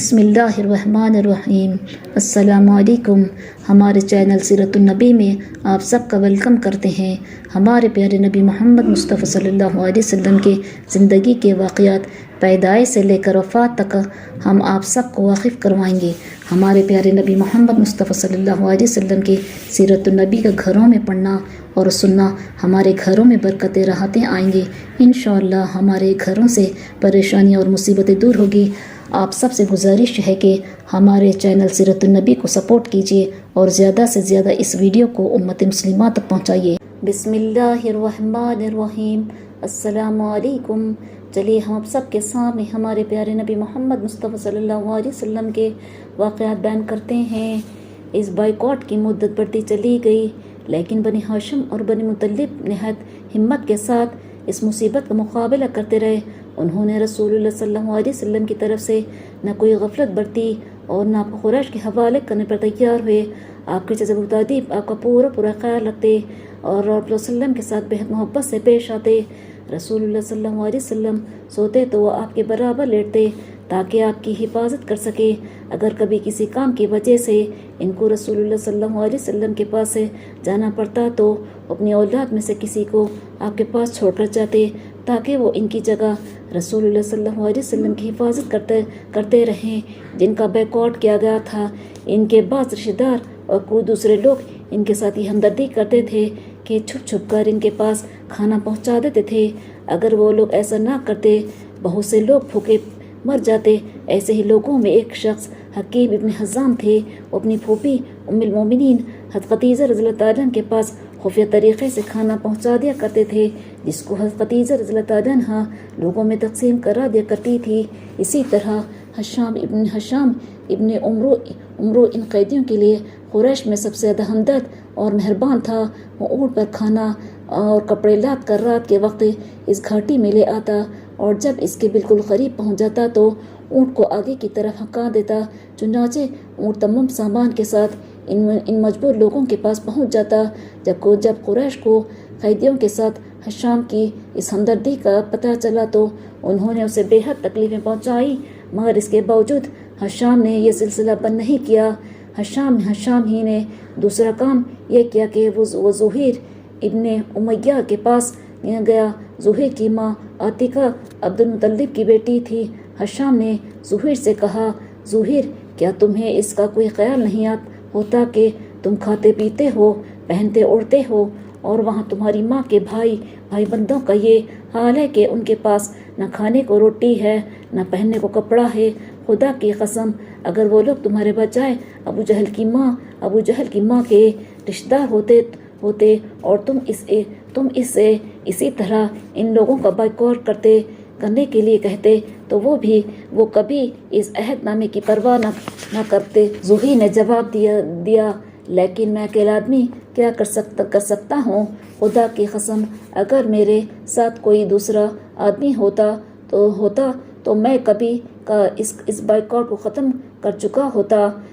बिस्मिल्लाहिर्रहमानिर्रहीम। अस्सलामुअलैकुम। हमारे चैनल सीरतुन्नबी में आप सबका वेलकम करते हैं। हमारे प्यारे नबी मोहम्मद मुस्तफ़ा सल्लल्लाहु अलैहि वसल्लम के ज़िंदगी के वाक़यात पैदाइश से लेकर वफ़ात तक हम आप सबको वाकिफ़ करवाएंगे। हमारे प्यारे नबी मोहम्मद मुस्तफ़ा सल्लल्लाहु अलैहि वसल्लम के सीरतुन्नबी का घरों में पढ़ना और सुनना हमारे घरों में बरकतें राहतें आएंगे। इंशाअल्लाह हमारे घरों से परेशानियाँ और मुसीबतें दूर होगी। आप सबसे गुजारिश है कि हमारे चैनल सीरतुन्नबी को सपोर्ट कीजिए और ज़्यादा से ज़्यादा इस वीडियो को उम्मत मुस्लिमा तक पहुँचाइए। बिस्मिल्लाहिर्रहमानिर्रहीम। अस्सलामुअलैकुम। चलिए हम आप सब के सामने हमारे प्यारे नबी मोहम्मद मुस्तफ़ा सल्लल्लाहु अलैहि वसल्लम के वाक़यात बयान करते हैं। इस बाइकॉट की मुद्दत बढ़ती चली गई, लेकिन बनी हाशिम और बनी मुतल्लिब निहायत हिम्मत के साथ इस मुसीबत का मुकाबला करते रहे। उन्होंने रसूलुल्लाह सल्लल्लाहु अलैहि वसल्लम की तरफ से न कोई गफलत बरती और न आपको खुरैश के हवाले करने पर तैयार हुए। आपके जज़ब तादीब आपका पूरा ख्याल रखते और वसल्लम के साथ बेहद मोहब्बत से पेश आते। रसूलुल्लाह सल्लल्लाहु अलैहि वसल्लम सोते तो वो आपके बराबर लेटते ताकि आपकी हिफाजत कर सके। अगर कभी किसी काम की वजह से इनको रसूलुल्लाह सल्लल्लाहु अलैहि वसल्लम के पास से जाना पड़ता तो अपनी औलाद में से किसी को आपके पास छोड़कर जाते ताकि वो इनकी जगह रसूलुल्लाह सल्लल्लाहु अलैहि वसल्लम की हिफाजत करते रहें। जिनका बैकआउट किया गया था, इनके बाद रिश्तेदार और कोई दूसरे लोग इनके साथ ये हमदर्दी करते थे कि छुप कर इनके पास खाना पहुंचा देते थे। अगर वो लोग ऐसा ना करते बहुत से लोग भूखे मर जाते। ऐसे ही लोगों में एक शख्स हकीम इब्न हिज़ाम थे। वो अपनी फूफी उम्मुल मोमिनीन हज़रत खदीजा रज़ियल्लाहु ताला अन्हा के पास खुफिया तरीक़े से खाना पहुंचा दिया करते थे, जिसको हज़रत खदीजा रज़ियल्लाहु ताला अन्हा लोगों में तकसीम करा दिया करती थी। इसी तरह हशाम इब्न उम्रो इन कैदियों के लिए कुरैश में सबसे ज़्यादा हमदर्द और मेहरबान था। वो ऊँट पर खाना और कपड़े लाद कर रात के वक्त इस घाटी में ले आता और जब इसके बिल्कुल करीब पहुंच जाता तो ऊँट को आगे की तरफ हका देता। चुनाचे ऊँट तमाम सामान के साथ इन मजबूर लोगों के पास पहुंच जाता। जब कुरैश को कैदियों के साथ हशाम की इस हमदर्दी का पता चला तो उन्होंने उसे बेहद तकलीफ़ें पहुंचाई, मगर इसके बावजूद हशाम ने यह सिलसिला बंद नहीं किया। हशाम ही ने दूसरा काम यह किया कि वो ज़ुहैर इब्न उमय्या के पास गया। ज़ुहैर की माँ आतिका अब्दुल मुत्तलिब की बेटी थी। हशाम ने ज़ुहैर से कहा, ज़ुहैर, क्या तुम्हें इसका कोई ख्याल नहीं होता कि तुम खाते पीते हो, पहनते ओढ़ते हो और वहाँ तुम्हारी माँ के भाई बंदों का ये हाल है कि उनके पास न खाने को रोटी है न पहनने को कपड़ा है। खुदा की कसम, अगर वो लोग तुम्हारे बजाय अबू जहल की माँ के रिश्तेदार होते और तुम इसी तरह इन लोगों का बाइकआउट करने के लिए कहते तो वो कभी इस अहदनामे की परवाह न करते। ज़ुहैर ने जवाब दिया, लेकिन मैं अकेला आदमी क्या कर सकता हूँ। खुदा की कसम, अगर मेरे साथ कोई दूसरा आदमी होता तो मैं कभी का इस बाइकआउट को ख़त्म कर चुका होता।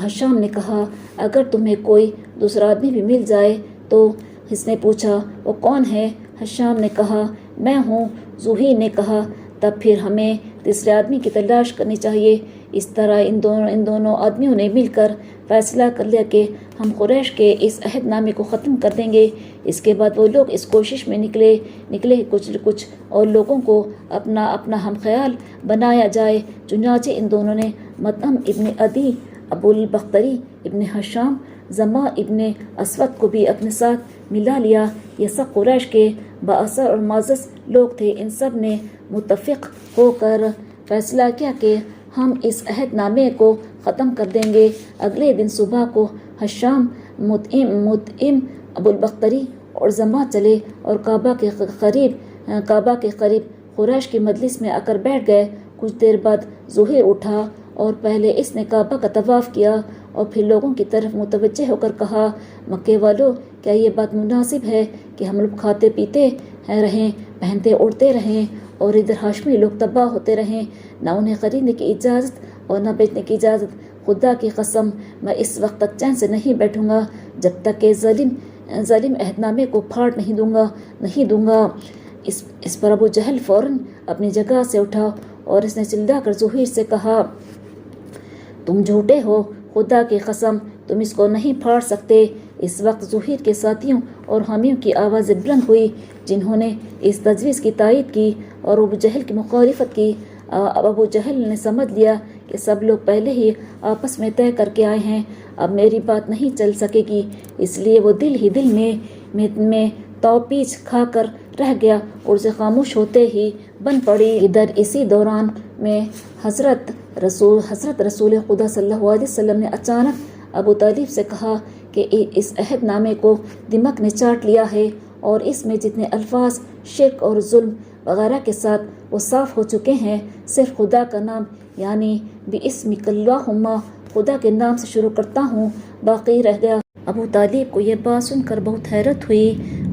हशाम ने कहा, अगर तुम्हें कोई दूसरा आदमी भी मिल जाए तो? इसने पूछा, वो कौन है? हशाम ने कहा, मैं हूँ। ज़ुहैर ने कहा, तब फिर हमें तीसरे आदमी की तलाश करनी चाहिए। इस तरह इन दोनों आदमियों ने मिलकर फैसला कर लिया कि हम कुरैश के इस अहदनामे को ख़त्म कर देंगे। इसके बाद वो लोग इस कोशिश में निकले कुछ और लोगों को अपना हम ख्याल बनाया जाए। चुनाचे इन दोनों ने मतअम इब्न अदी, अबुल बख्तरी इब्न हशाम, जमा इब्न असवद को भी अपने साथ मिला लिया। ये सब कुरैश के बाअसर और माज़स लोग थे। इन सब ने मुत्तफ़िक़ होकर फैसला किया कि हम इस अहदनामे को ख़त्म कर देंगे। अगले दिन सुबह को हशाम, मुतइम, अबुल बख्तरी और जमा चले और काबा के करीब कुरैश की मजलिस में आकर बैठ गए। कुछ देर बाद ज़ुहैर उठा और पहले इसने काबा का तवाफ़ किया और फिर लोगों की तरफ मुतवज्जे होकर कहा, मक्के वालों, क्या ये बात मुनासिब है कि हम लोग खाते पीते रहें, पहनते ओढ़ते रहें और इधर हाशमी लोग तबाह होते रहें, ना उन्हें खरीदने की इजाज़त और न बेचने की इजाज़त। खुदा की कसम, मैं इस वक्त तक चैन से नहीं बैठूंगा जब तक कि ज़ालिम अहदनामे को फाड़ नहीं दूंगा। इस पर अबू जहल फ़ौरन अपनी जगह से उठा और इसने चिल्लाकर ज़ुहैर से कहा, तुम झूठे हो, खुदा की कसम तुम इसको नहीं फाड़ सकते। इस वक्त ज़ुहैर के साथियों और हामियों की आवाज़ें बुलंद हुई जिन्होंने इस तजवीज़ की तायद की और अबू जहल की मुखालिफत की। अब अबू जहल ने समझ लिया कि सब लोग पहले ही आपस में तय करके आए हैं, अब मेरी बात नहीं चल सकेगी, इसलिए वो दिल ही दिल में तौपीच खा कर रह गया और उसे खामोश होते ही बन पड़ी। इधर इसी दौरान में हज़रत रसूल खुदा सल्लल्लाहु अलैहि वसल्लम ने अचानक अबू तालिब से कहा कि इस अहदनामे को दिमाग ने चाट लिया है और इसमें जितने अल्फाज शिर्क और जुल्म वगैरह के साथ वो साफ़ हो चुके हैं, सिर्फ खुदा का नाम यानी बिस्मिकल्लाहुम्मा, खुदा के नाम से शुरू करता हूँ, बाकी रह गया। अबू तालिब को यह बात सुनकर बहुत हैरत हुई,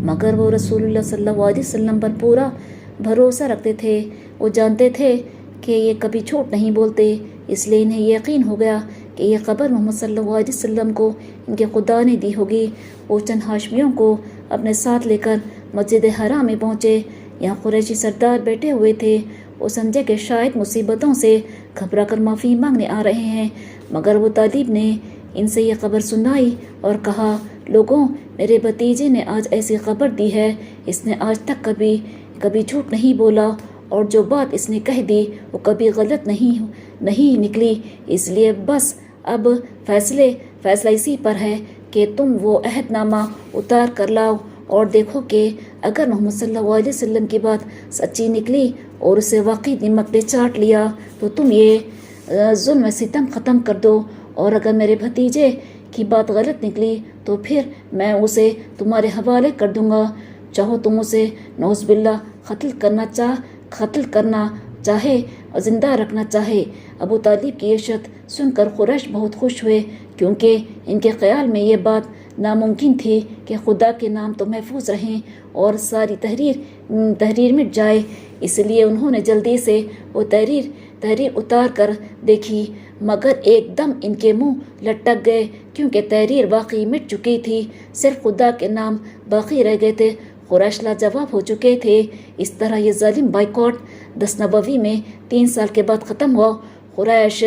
मगर वो रसूलुल्लाह सल्लल्लाहु अलैहि वसल्लम पर पूरा भरोसा रखते थे। वो जानते थे कि ये कभी झूठ नहीं बोलते, इसलिए इन्हें यकीन हो गया कि ये खबर मोहम्मद सल्लल्लाहु अलैहि वसल्लम को इनके खुदा ने दी होगी। वो चंद हाशमियों को अपने साथ लेकर मस्जिद हराम में पहुँचे। यहाँ कुरैशी सरदार बैठे हुए थे। वो समझे कि शायद मुसीबतों से घबरा कर माफ़ी मांगने आ रहे हैं, मगर वो तालिब ने इनसे ये खबर सुनाई और कहा, लोगों, मेरे भतीजे ने आज ऐसी खबर दी है, इसने आज तक कभी झूठ नहीं बोला और जो बात इसने कह दी वो कभी गलत नहीं निकली, इसलिए बस अब फैसला इसी पर है कि तुम वो अहदनामा उतार कर लाओ और देखो कि अगर मोहम्मद सल्लल्लाहु अलैहि वसल्लम की बात सच्ची निकली और उसे वाकई दिमाग ने चाट लिया तो तुम ये जुल्म सितम ख़त्म कर दो, और अगर मेरे भतीजे की बात गलत निकली तो फिर मैं उसे तुम्हारे हवाले कर दूंगा, चाहो तुम उसे नौज़बिल्ला कत्ल करना चाहे और ज़िंदा रखना चाहे। अबू तालिब की ये शर्त सुनकर कुरैश बहुत खुश हुए, क्योंकि इनके ख्याल में ये बात नामुमकिन थी कि खुदा के नाम तो महफूज रहें और सारी तहरीर मिट जाए। इसलिए उन्होंने जल्दी से वो तहरीर उतार कर देखी, मगर एकदम इनके मुंह लटक गए, क्योंकि तहरीर वाकई मिट चुकी थी, सिर्फ खुदा के नाम बाकी रह गए थे। कुरैश लाजवाब हो चुके थे। इस तरह ये जालिम बाइकॉट 10 नबवी में 3 साल के बाद ख़त्म हुआ। कुरैश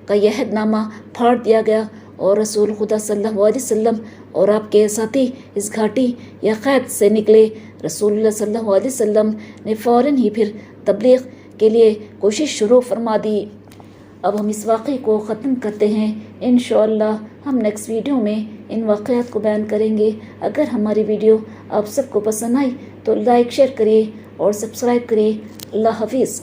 का यह अहदनामा फाड़ दिया गया और रसूल खुदा सल्लल्लाहु अलैहि वसल्लम और आपके साथी इस घाटी या कैद से निकले। रसूलुल्लाह सल्लल्लाहु अलैहि वसल्लम ने फ़ौरन ही फिर तबलीग के लिए कोशिश शुरू फरमा दी। अब हम इस वाक़े को ख़त्म करते हैं। इंशाअल्लाह हम नेक्स्ट वीडियो में इन वाक़यात को बयान करेंगे। अगर हमारी वीडियो आप सबको पसंद आई तो लाइक शेयर करिए और सब्सक्राइब करिए। अल्लाह हाफिज़।